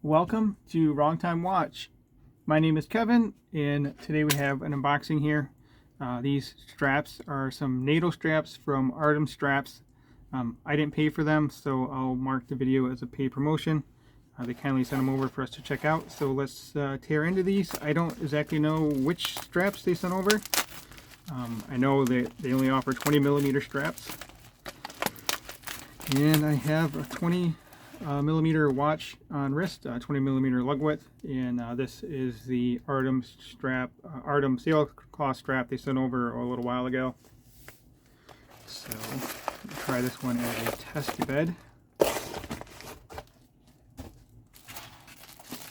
Welcome to Wrong Time Watch. My name is Kevin, and today we have an unboxing here. These straps are some NATO straps from Artem Straps. I didn't pay for them, so I'll mark the video as a paid promotion. They kindly sent them over for us to check out, so let's tear into these. I don't exactly know which straps they sent over. I know that they only offer 20mm straps, and I have a 20mm watch on wrist, 20mm lug width, and this is the Artem strap, Artem sailcloth strap they sent over a little while ago. So I'll try this one as a test bed.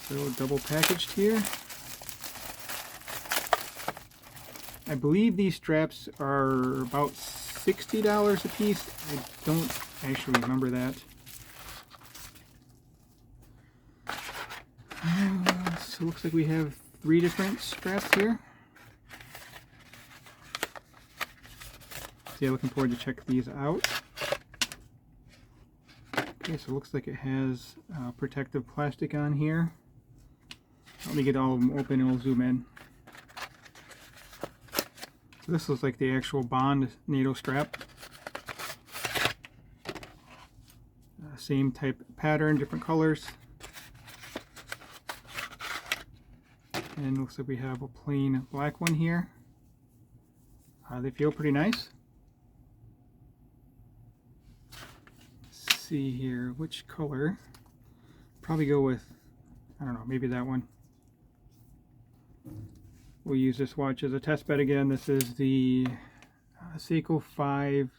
So double packaged here. I believe these straps are about $60 a piece. I don't actually remember that. So it looks like we have 3 different straps here. So yeah, looking forward to check these out. Okay, so it looks like it has protective plastic on here. Let me get all of them open and we'll zoom in. So this looks like the actual Bond NATO strap. Same type pattern, different colors. And looks like we have a plain black one here. They feel pretty nice. Let's see here, which color? Probably go with, I don't know, maybe that one. We'll use this watch as a test bed again. This is the Seiko 5,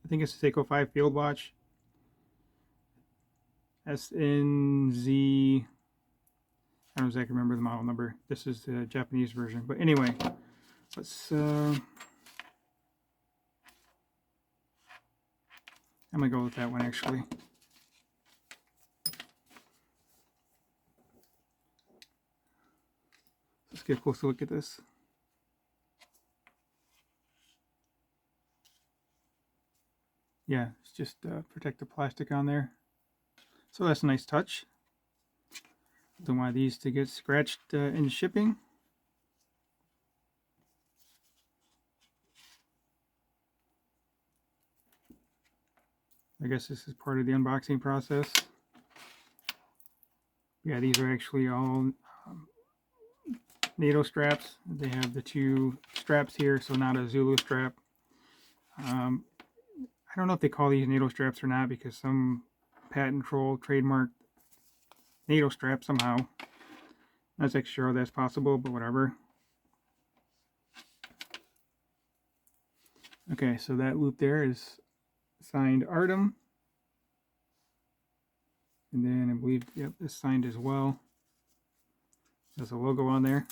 I think it's the Seiko 5 field watch. SNZ, I don't exactly remember the model number. This is the Japanese version. But anyway, let's, I'm going to go with that one actually. Let's get a closer look at this. Yeah, it's just protective plastic on there. So that's a nice touch. Don't want these to get scratched in shipping. I guess this is part of the unboxing process. Yeah, these are actually all NATO straps. They have the 2 straps here, so not a Zulu strap. I don't know if they call these NATO straps or not, because some patent troll trademarked NATO strap somehow. Not exactly sure how that's possible, but whatever. Okay, so that loop there is signed Artem. And then I believe, yep, it's signed as well. There's a logo on there.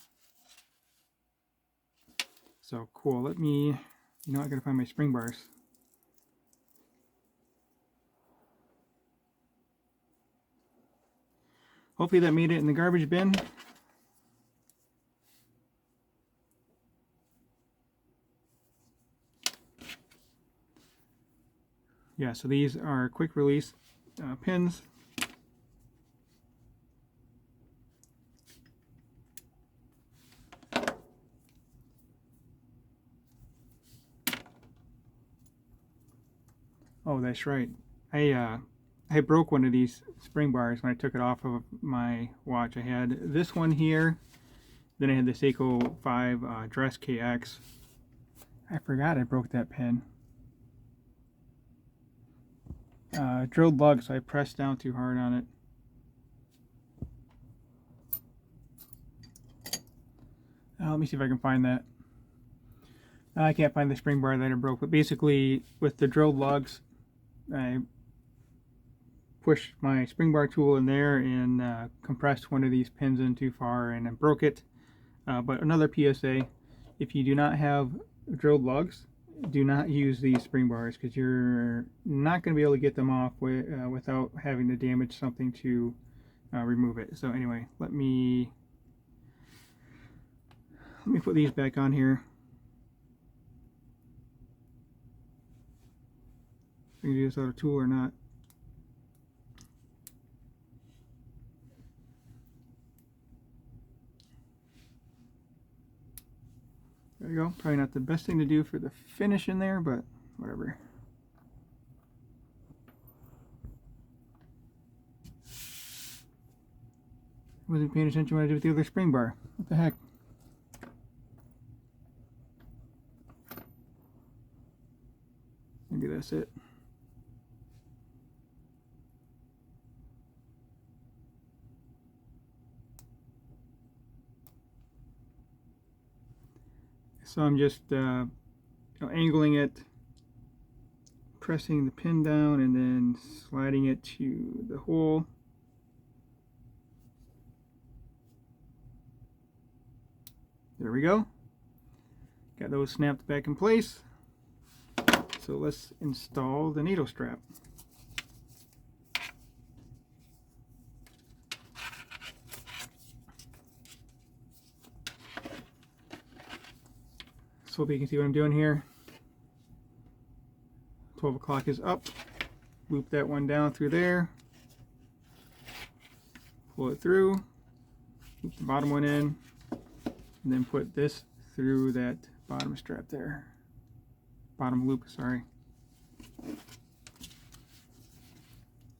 So cool. Let me, I gotta find my spring bars. Hopefully that made it in the garbage bin. Yeah, so these are quick release pins. Oh, that's right. I broke one of these spring bars when I took it off of my watch. I had this one here, then I had the Seiko 5 Dress KX. I forgot I broke that pin. Drilled lug, so I pressed down too hard on it. Let me see if I can find that. I can't find the spring bar that I broke, but basically with the drilled lugs, I pushed my spring bar tool in there and compressed one of these pins in too far and I broke it. But another PSA, if you do not have drilled lugs, do not use these spring bars, because you're not going to be able to get them off without having to damage something to remove it. So anyway, let me put these back on here. If I can do this without a tool or not. There we go. Probably not the best thing to do for the finish in there, but whatever. Wasn't paying attention when I did with the other spring bar. What the heck? Maybe that's it. So I'm just angling it, pressing the pin down, and then sliding it to the hole. There we go. Got those snapped back in place. So let's install the NATO strap. So hopefully you can see what I'm doing here. 12 o'clock is up. Loop that one down through there. Pull it through. Loop the bottom one in. And then put this through that bottom strap there. Bottom loop, sorry.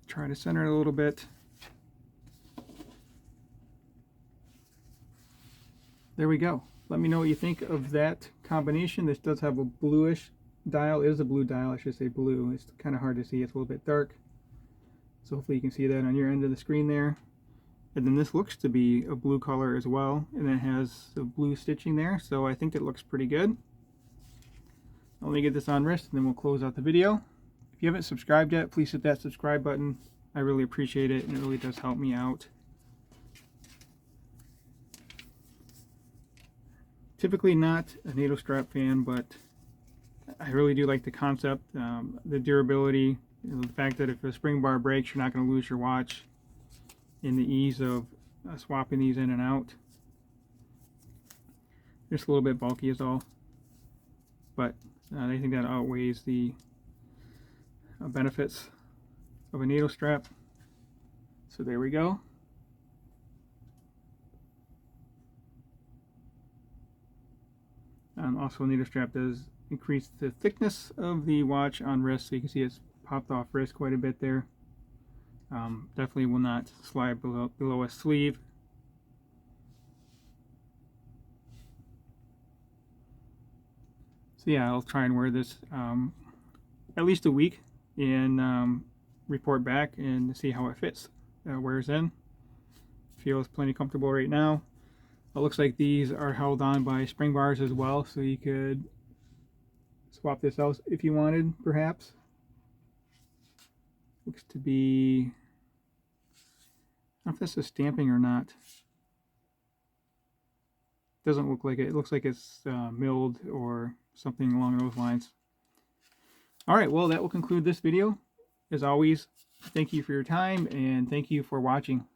Try to center it a little bit. There we go. Let me know what you think of that combination. This does have a bluish dial. It is a blue dial, I should say blue. It's kind of hard to see. It's a little bit dark. So hopefully you can see that on your end of the screen there. And then this looks to be a blue color as well. And it has the blue stitching there. So I think it looks pretty good. Let me get this on wrist and then we'll close out the video. If you haven't subscribed yet, please hit that subscribe button. I really appreciate it and it really does help me out. Typically not a NATO strap fan, but I really do like the concept, the durability, the fact that if a spring bar breaks, you're not going to lose your watch, and the ease of swapping these in and out. Just a little bit bulky is all, but I think that outweighs the benefits of a NATO strap. So there we go. Also, a NATO strap does increase the thickness of the watch on wrist, so you can see it's popped off wrist quite a bit there. Definitely will not slide below a sleeve. So yeah, I'll try and wear this at least a week and report back and see how it fits, wears in. Feels plenty comfortable right now. It looks like these are held on by spring bars as well, so you could swap this out if you wanted, perhaps. Looks to be, I don't know if this is stamping or not. Doesn't look like it. It looks like it's milled or something along those lines. Alright, well that will conclude this video. As always, thank you for your time and thank you for watching.